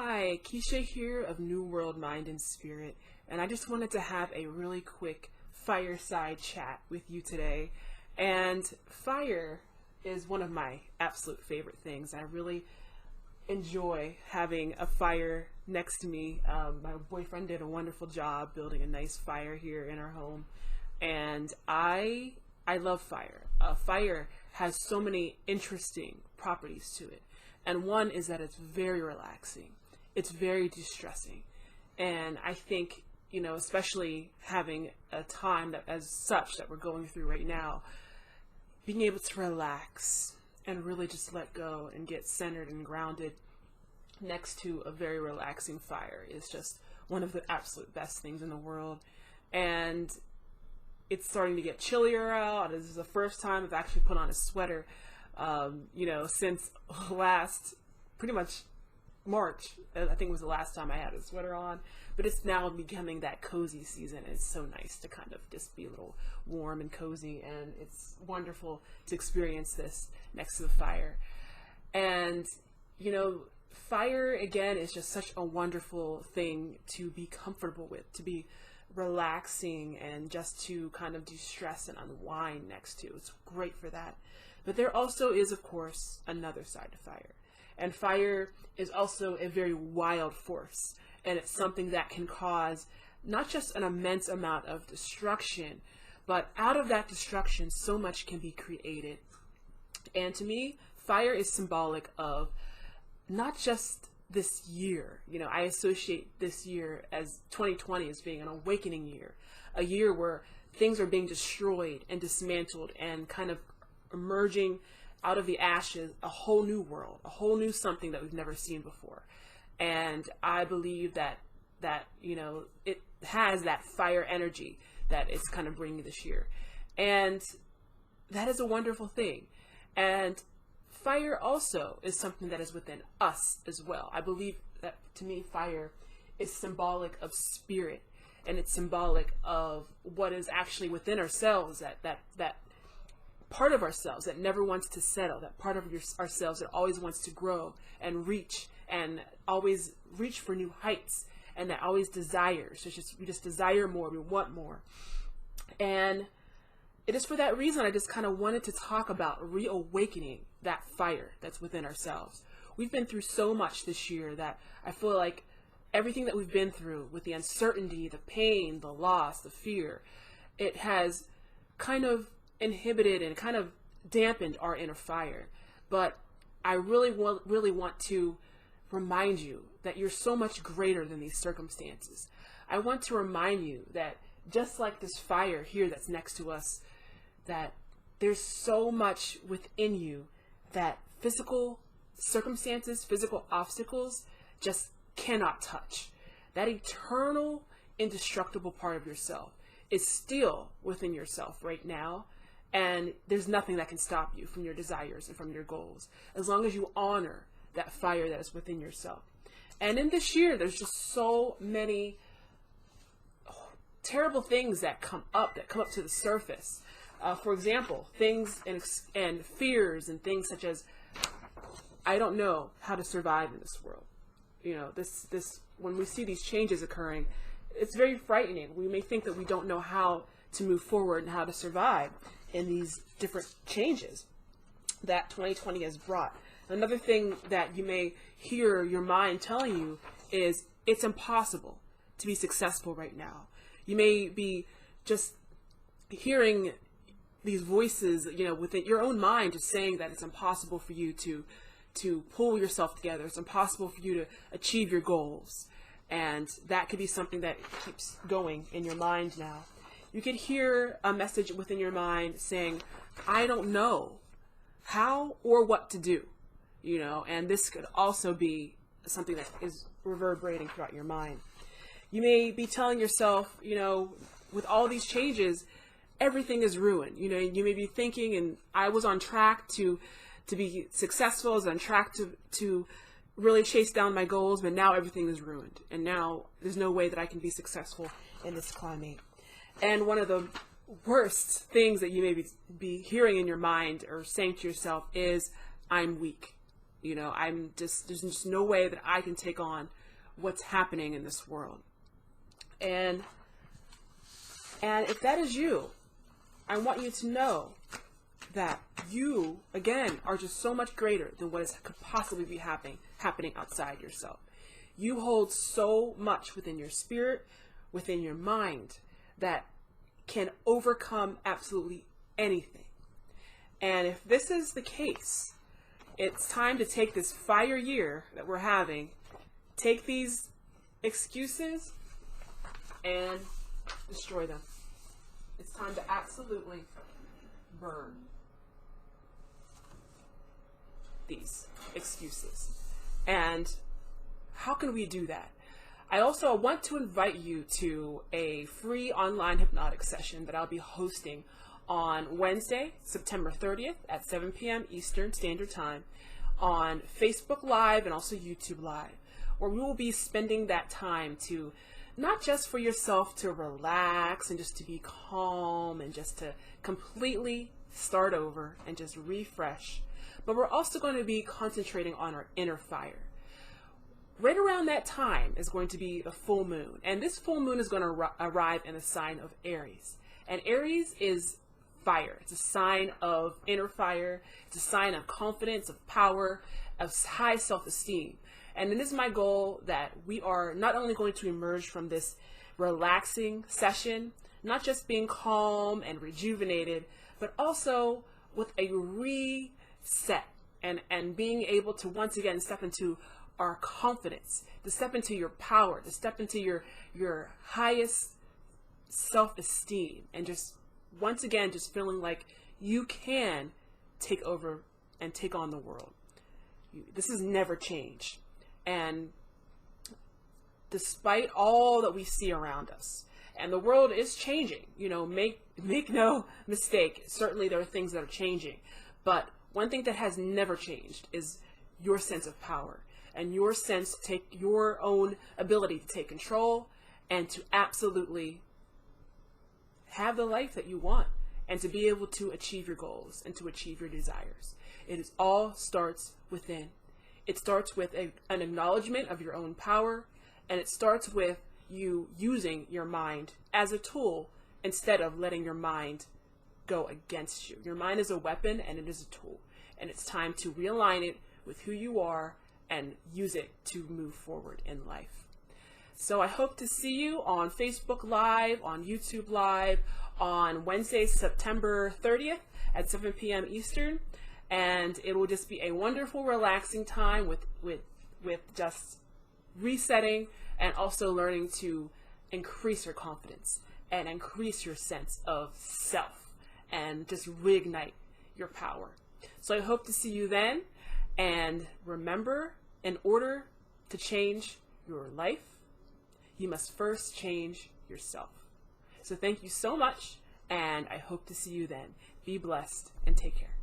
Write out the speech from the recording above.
Hi, Keisha here of New World Mind and Spirit, and I just wanted to have a really quick fireside chat with you today. And fire is one of my absolute favorite things. I really enjoy having a fire next to me. My boyfriend did a wonderful job building a nice fire here in our home, and I love fire. Fire has so many interesting properties to it. And one is that it's very relaxing. It's very distressing. And I think, especially having a time that as such that we're going through right now, being able to relax and really just let go and get centered and grounded next to a very relaxing fire is just one of the absolute best things in the world. And it's starting to get chillier out. This is the first time I've actually put on a sweater since last, pretty much March. I think was the last time I had a sweater on, but it's now becoming that cozy season. It's so nice to kind of just be a little warm and cozy, and it's wonderful to experience this next to the fire. And, fire again is just such a wonderful thing to be comfortable with, to be relaxing and just to kind of de-stress and unwind next to. It's great for that. But there also is, of course, another side to fire. And fire is also a very wild force. And it's something that can cause not just an immense amount of destruction, but out of that destruction, so much can be created. And to me, fire is symbolic of not just this year. I associate this year as 2020 as being an awakening year, a year where things are being destroyed and dismantled and kind of emerging out of the ashes, a whole new world, a whole new something that we've never seen before. And I believe that it has that fire energy that it's kind of bringing this year. And that is a wonderful thing. And fire also is something that is within us as well. I believe that, to me, fire is symbolic of spirit, and it's symbolic of what is actually within ourselves, that part of ourselves that never wants to settle, that part of ourselves that always wants to grow and reach, and always reach for new heights, and that always desires. We just desire more, we want more. And it is for that reason I just kind of wanted to talk about reawakening that fire that's within ourselves. We've been through so much this year that I feel like everything that we've been through, with the uncertainty, the pain, the loss, the fear, it has kind of inhibited and kind of dampened our inner fire. But I really want to remind you that you're so much greater than these circumstances. I want to remind you that just like this fire here that's next to us, that there's so much within you that physical circumstances, physical obstacles just cannot touch. That eternal, indestructible part of yourself is still within yourself right now. And there's nothing that can stop you from your desires and from your goals, as long as you honor that fire that is within yourself. And in this year, there's just so many terrible things that come up to the surface. For example, things and fears and things such as, I don't know how to survive in this world. When we see these changes occurring, it's very frightening. We may think that we don't know how to move forward and how to survive in these different changes that 2020 has brought. Another thing that you may hear your mind telling you is it's impossible to be successful right now. You may be just hearing these voices, within your own mind, just saying that it's impossible for you to pull yourself together. It's impossible for you to achieve your goals. And that could be something that keeps going in your mind now. You could hear a message within your mind saying, I don't know how or what to do, and this could also be something that is reverberating throughout your mind. You may be telling yourself, with all these changes, everything is ruined. You may be thinking, and I was on track to be successful, I was on track to really chase down my goals, but now everything is ruined. And now there's no way that I can be successful in this climate. And one of the worst things that you may be hearing in your mind or saying to yourself is, I'm weak. You know, there's just no way that I can take on what's happening in this world. And if that is you, I want you to know that you, again, are just so much greater than what could possibly be happening outside yourself. You hold so much within your spirit, within your mind, that can overcome absolutely anything. And if this is the case, it's time to take this fire year that we're having, take these excuses and destroy them. It's time to absolutely burn these excuses. And how can we do that? I also want to invite you to a free online hypnotic session that I'll be hosting on Wednesday, September 30th at 7 p.m. Eastern Standard Time on Facebook Live and also YouTube Live, where we will be spending that time to not just for yourself to relax and just to be calm and just to completely start over and just refresh, but we're also going to be concentrating on our inner fire. Right around that time is going to be the full moon, and this full moon is going to arrive in the sign of Aries. And Aries is fire. It's a sign of inner fire. It's a sign of confidence, of power, of high self-esteem. And it is my goal that we are not only going to emerge from this relaxing session, not just being calm and rejuvenated, but also with a reset and being able to once again step into our confidence, to step into your power, to step into your highest self-esteem, and just once again just feeling like you can take over and take on the world. This has never changed. And despite all that we see around us, and the world is changing, you know, make no mistake, certainly there are things that are changing, but one thing that has never changed is your sense of power and your sense to take your own ability to take control and to absolutely have the life that you want and to be able to achieve your goals and to achieve your desires. It all starts within. It starts with an acknowledgement of your own power, and it starts with you using your mind as a tool instead of letting your mind go against you. Your mind is a weapon and it is a tool, and it's time to realign it with who you are and use it to move forward in life. So I hope to see you on Facebook Live, on YouTube Live, on Wednesday, September 30th at 7 p.m. Eastern. And it will just be a wonderful, relaxing time with just resetting and also learning to increase your confidence and increase your sense of self and just reignite your power. So I hope to see you then. And remember, in order to change your life, you must first change yourself. So thank you so much, and I hope to see you then. Be blessed and take care.